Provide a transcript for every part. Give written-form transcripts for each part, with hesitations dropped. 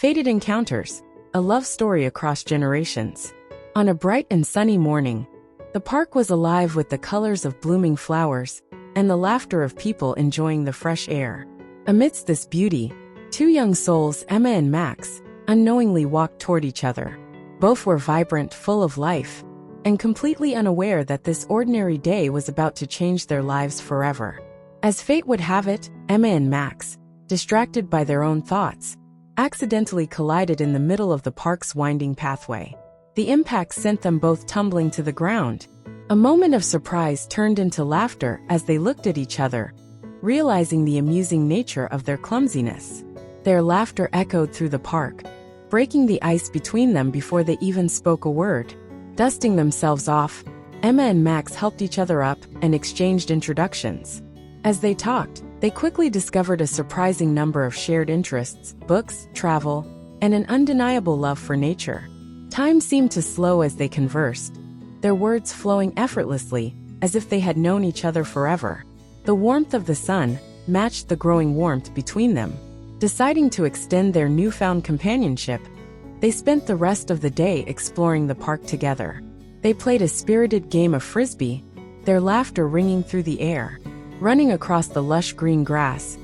Fated Encounters, a love story across generations. On a bright and sunny morning, the park was alive with the colors of blooming flowers and the laughter of people enjoying the fresh air. Amidst this beauty, two young souls, Emma and Max, unknowingly walked toward each other. Both were vibrant, full of life, and completely unaware that this ordinary day was about to change their lives forever. As fate would have it, Emma and Max, distracted by their own thoughts, accidentally collided in the middle of the park's winding pathway. The impact sent them both tumbling to the ground. A moment of surprise turned into laughter as they looked at each other, realizing the amusing nature of their clumsiness. Their laughter echoed through the park, breaking the ice between them before they even spoke a word. Dusting themselves off, Emma and Max helped each other up and exchanged introductions. As they talked, they quickly discovered a surprising number of shared interests: books, travel, and an undeniable love for nature. Time seemed to slow as they conversed, their words flowing effortlessly, as if they had known each other forever. The warmth of the sun matched the growing warmth between them. Deciding to extend their newfound companionship, they spent the rest of the day exploring the park together. They played a spirited game of frisbee, their laughter ringing through the air. Running across the lush green grass,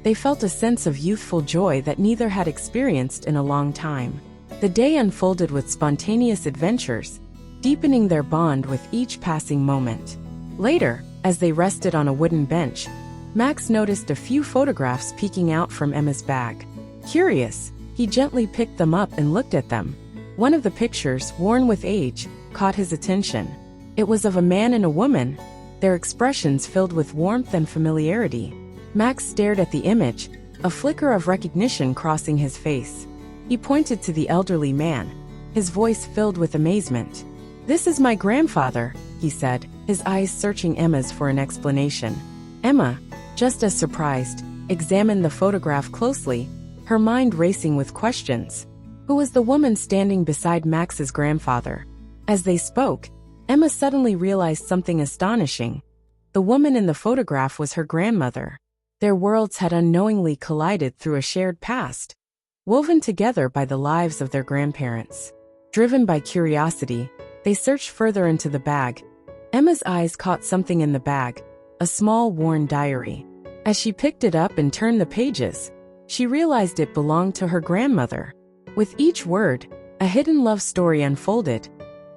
they felt a sense of youthful joy that neither had experienced in a long time. The day unfolded with spontaneous adventures, deepening their bond with each passing moment. Later, as they rested on a wooden bench, Max noticed a few photographs peeking out from Emma's bag. Curious, he gently picked them up and looked at them. One of the pictures, worn with age, caught his attention. It was of a man and a woman, their expressions filled with warmth and familiarity. Max stared at the image, a flicker of recognition crossing his face. He pointed to the elderly man, his voice filled with amazement. "This is my grandfather," he said, his eyes searching Emma's for an explanation. Emma, just as surprised, examined the photograph closely, her mind racing with questions. Who was the woman standing beside Max's grandfather? As they spoke, Emma suddenly realized something astonishing. The woman in the photograph was her grandmother. Their worlds had unknowingly collided through a shared past, woven together by the lives of their grandparents. Driven by curiosity, they searched further into the bag. Emma's eyes caught something in the bag, a small worn diary. As she picked it up and turned the pages, she realized it belonged to her grandmother. With each word, a hidden love story unfolded,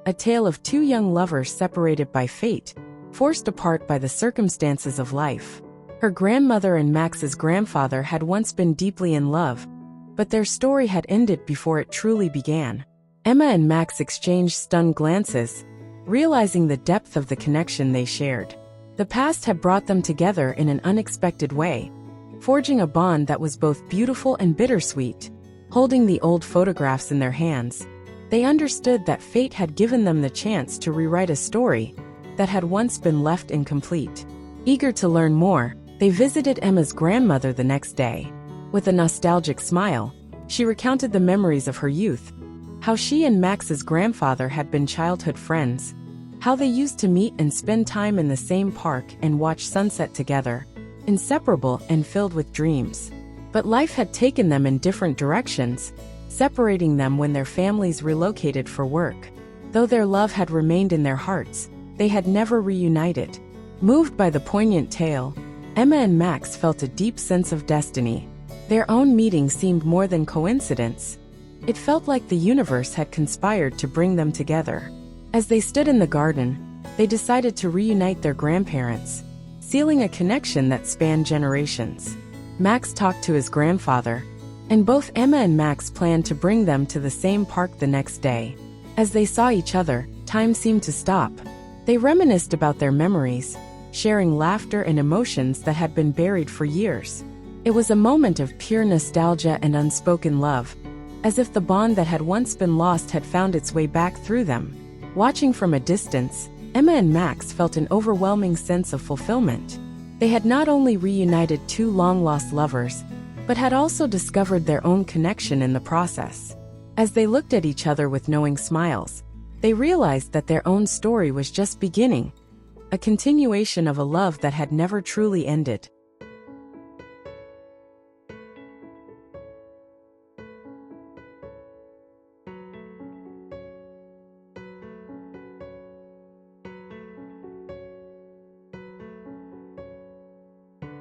a tale of two young lovers separated by fate, forced apart by the circumstances of life. Her grandmother and Max's grandfather had once been deeply in love, but their story had ended before it truly began. Emma and Max exchanged stunned glances, realizing the depth of the connection they shared. The past had brought them together in an unexpected way, forging a bond that was both beautiful and bittersweet. Holding the old photographs in their hands, they understood that fate had given them the chance to rewrite a story that had once been left incomplete. Eager to learn more, they visited Emma's grandmother the next day. With a nostalgic smile, she recounted the memories of her youth, how she and Max's grandfather had been childhood friends, how they used to meet and spend time in the same park and watch sunset together, inseparable and filled with dreams. But life had taken them in different directions, separating them when their families relocated for work. Though their love had remained in their hearts, they had never reunited. Moved by the poignant tale, Emma and Max felt a deep sense of destiny. Their own meeting seemed more than coincidence. It felt like the universe had conspired to bring them together. As they stood in the garden, they decided to reunite their grandparents, sealing a connection that spanned generations. Max talked to his grandfather, and both Emma and Max planned to bring them to the same park the next day. As they saw each other, time seemed to stop. They reminisced about their memories, sharing laughter and emotions that had been buried for years. It was a moment of pure nostalgia and unspoken love, as if the bond that had once been lost had found its way back through them. Watching from a distance, Emma and Max felt an overwhelming sense of fulfillment. They had not only reunited two long-lost lovers, but had also discovered their own connection in the process. As they looked at each other with knowing smiles, they realized that their own story was just beginning, a continuation of a love that had never truly ended.